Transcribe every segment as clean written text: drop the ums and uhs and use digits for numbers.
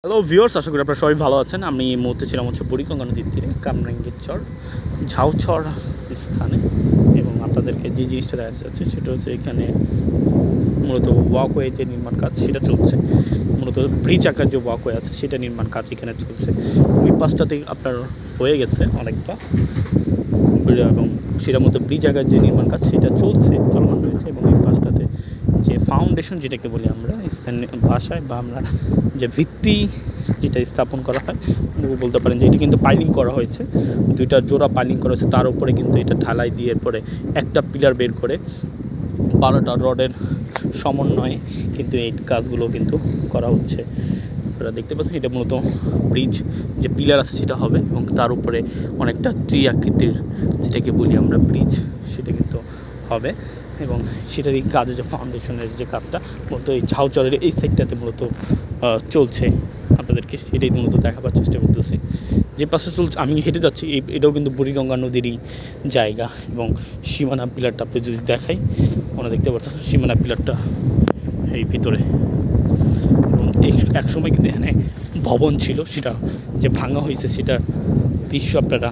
Hello viewers, আশা করি আপনারা সবাই ভালো আছেন। আমি এই মুহূর্তে ছিলাম হচ্ছে বুড়িগঙ্গা নদীর তীরে কামরাঙ্গীর চর ঝাউচর স্থানে, এবং আপনাদেরকে যে জিনিসটা দেখা যাচ্ছে সেটা হচ্ছে এখানে মূলত ওয়াকওয়ে যে নির্মাণ কাজ সেটা চলছে। মূলত ব্রিজ আকার যে ওয়াকওয়ে আছে সেটা নির্মাণ কাজ এখানে চলছে। ওই পাশটাতে আপনার হয়ে গেছে অনেকটা, এবং সেটার মধ্যে ব্রিজ আকার যে নির্মাণ কাজ সেটা চলমান রয়েছে। এবং এই পাশটাতে যে ফাউন্ডেশন যেটাকে বলি আমরা স্থানীয় ভাষায়, বা আমরা যে ভিত্তি যেটা স্থাপন করা হয় বলতে পারেন যে এটা কিন্তু পাইলিং করা হয়েছে, দুইটা জোড়া পাইলিং করা হয়েছে। তার উপরে কিন্তু এটা ঢালাই দিয়ে পরে একটা পিলার বের করে 12টা রডের সমন্বয়ে কিন্তু এই কাজগুলো কিন্তু করা হচ্ছে। আপনারা দেখতে পাচ্ছেন এটা মূলত ব্রিজ যে পিলার আছে সেটা হবে, এবং তার উপরে অনেকটা ট্রি আকৃতির যেটাকে বলি আমরা ব্রিজ সেটা কিন্তু হবে। এবং সেটারই কাজে যে ফাউন্ডেশনের যে কাজটা মূলত এই ঝাউচরের এই সাইডটাতে মূলত চলছে। আপনাদেরকে সেটাই মূলত দেখাবার চেষ্টা করতেছি। যে পাশে চলছে আমি হেঁটে যাচ্ছি, এটাও কিন্তু বুড়িগঙ্গা নদীরই জায়গা। এবং সীমানা পিলারটা আপনি যদি দেখাই, ওরা দেখতে পাচ্ছেন সীমানা পিলারটা এই ভিতরে। এবং এক সময় কিন্তু এখানে ভবন ছিল, সেটা যে ভাঙা হয়েছে সেটা দৃশ্য আপনারা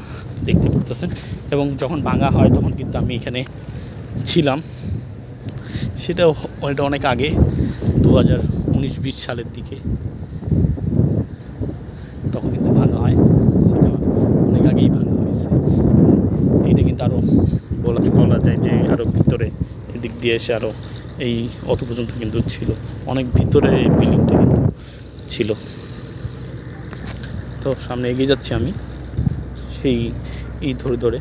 দেখতে পারতেছেন। এবং যখন ভাঙা হয় তখন কিন্তু আমি এখানে ছিলাম, সেটাও এটা অনেক আগে 2019-20 সালের দিকে তখন কিন্তু ভাঙা হয়, সেটা অনেক আগেই ভাঙা হয়েছে। এটা কিন্তু আরও বলা যায় যে আরও ভিতরে এদিক দিয়ে এসে আরও এই অত পর্যন্ত কিন্তু ছিল, অনেক ভিতরে এই বিল্ডিংটা কিন্তু ছিল। তো সামনে এগিয়ে যাচ্ছি আমি, সেই এই ধরে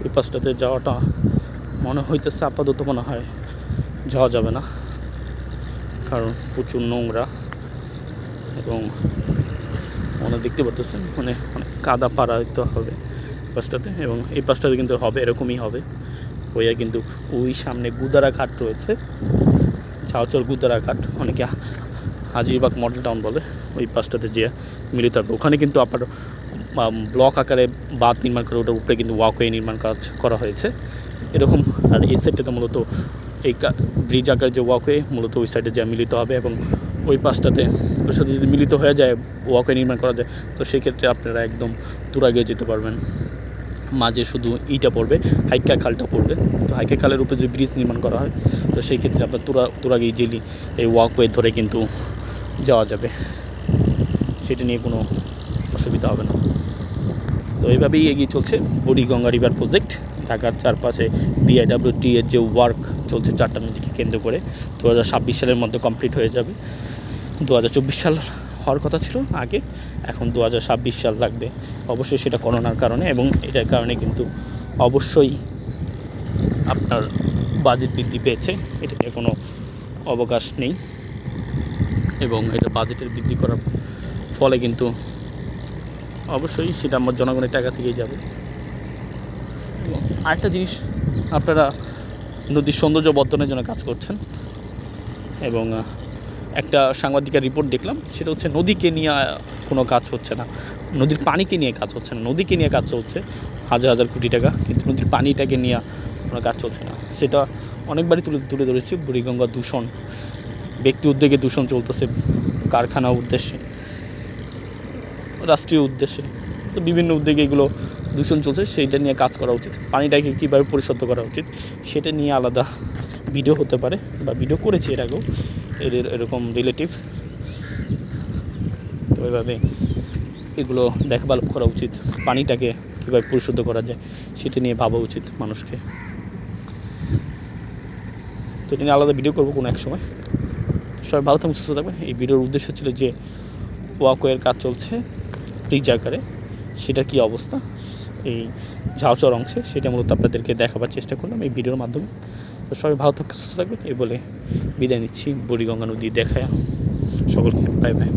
এই পাশটাতে যাওয়াটা মনে হইতেছে আপাতত মনে হয় যাওয়া যাবে না, কারণ প্রচুর নোংরা। এবং মনে দেখতে পারতেছেন মানে অনেক কাদা পাড়া দিতে হবে পাশটাতে, এবং এই পাশটাতে কিন্তু হবে এরকমই হবে ওইয়া। কিন্তু ওই সামনে গুদারা ঘাট রয়েছে, ঝাউচর গুদারা ঘাট, অনেকে হাজিরবাগ মডেল টাউন বলে। ওই পাশটাতে যে মিলিত হবে, ওখানে কিন্তু আপনার ব্লক আকারে বাঁধ নির্মাণ করে ওটার উপরে কিন্তু ওয়াকওয়ে নির্মাণ কাজ করা হয়েছে এরকম। আর এই সাইডটাতে মূলত এই ব্রিজ আকার যে ওয়াকওয়ে মূলত ওই সাইডে যা মিলিত হবে, এবং ওই পাশটাতে ওর সাথে যদি মিলিত হয়ে যায় ওয়াকওয়ে নির্মাণ করা যায়, তো সেক্ষেত্রে আপনারা একদম তুরাগে যেতে পারবেন। মাঝে শুধু ইটা পড়বে, হাইকা খালটা পড়বে। তো হাইকা খালের উপরে যদি ব্রিজ নির্মাণ করা হয় তো সেই ক্ষেত্রে আপনার তুরাগে ইজিলি এই ওয়াকওয়ে ধরে কিন্তু যাওয়া যাবে, সেটা নিয়ে কোনো অসুবিধা হবে না। তো এইভাবেই এগিয়ে চলছে বুড়িগঙ্গা রিভার প্রজেক্ট। ঢাকার চারপাশে BIWT এর যে ওয়ার্ক চলছে 4টা নদীকে কেন্দ্র করে 2026 সালের মধ্যে কমপ্লিট হয়ে যাবে। 2024 সাল হওয়ার কথা ছিল আগে, এখন 2026 সাল লাগবে। অবশ্যই সেটা করোনার কারণে, এবং এটার কারণে কিন্তু অবশ্যই আপনার বাজেট বৃদ্ধি পেয়েছে, এটা নিয়ে কোনো অবকাশ নেই। এবং এটা বাজেটের বৃদ্ধি করার ফলে কিন্তু অবশ্যই সেটা আমার জনগণের টাকা থেকেই যাবে। এবং আরেকটা জিনিস, আপনারা নদীর সৌন্দর্য বর্ধনের জন্য কাজ করছেন, এবং একটা সাংবাদিকের রিপোর্ট দেখলাম, সেটা হচ্ছে নদীকে নিয়ে কোনো কাজ হচ্ছে না, নদীর পানিকে নিয়ে কাজ হচ্ছে না। নদীকে নিয়ে কাজ চলছে হাজার কোটি টাকা, কিন্তু নদীর পানিটাকে নিয়ে কোনো কাজ চলছে না। সেটা অনেকবারই তুলে ধরেছি। বুড়িগঙ্গা দূষণ, ব্যক্তি উদ্যোগে দূষণ চলতেছে, কারখানা উদ্দেশ্যে, রাষ্ট্রীয় উদ্দেশ্যে, তো বিভিন্ন উদ্যোগে এগুলো দূষণ চলছে, সেইটা নিয়ে কাজ করা উচিত। পানিটাকে কীভাবে পরিশুদ্ধ করা উচিত সেটা নিয়ে আলাদা ভিডিও হতে পারে, বা ভিডিও করেছি এর আগেও এরকম রিলেটিভ। তো এইভাবে এগুলো দেখভাল করা উচিত, পানিটাকে কীভাবে পরিশুদ্ধ করা যায় সেটা নিয়ে ভাবা উচিত মানুষকে। তো এটা নিয়ে আলাদা ভিডিও করবো কোনো এক সময়। সবাই ভালো থাকবেন, সুস্থ থাকবেন। এই ভিডিওর উদ্দেশ্য ছিল যে ওয়াকওয়ের কাজ চলছে ব্রিজ আকারে, সেটা কী অবস্থা এই ঝাউচর অংশে, সেটা মূলত আপনাদেরকে দেখাবার চেষ্টা করলাম এই ভিডিওর মাধ্যমে। তো সবাই ভালো থাকবেন, সুস্থ থাকবেন এই বলে বিদায় নিচ্ছি। বুড়িগঙ্গা নদী দেখায় সকলকে বাই বাই।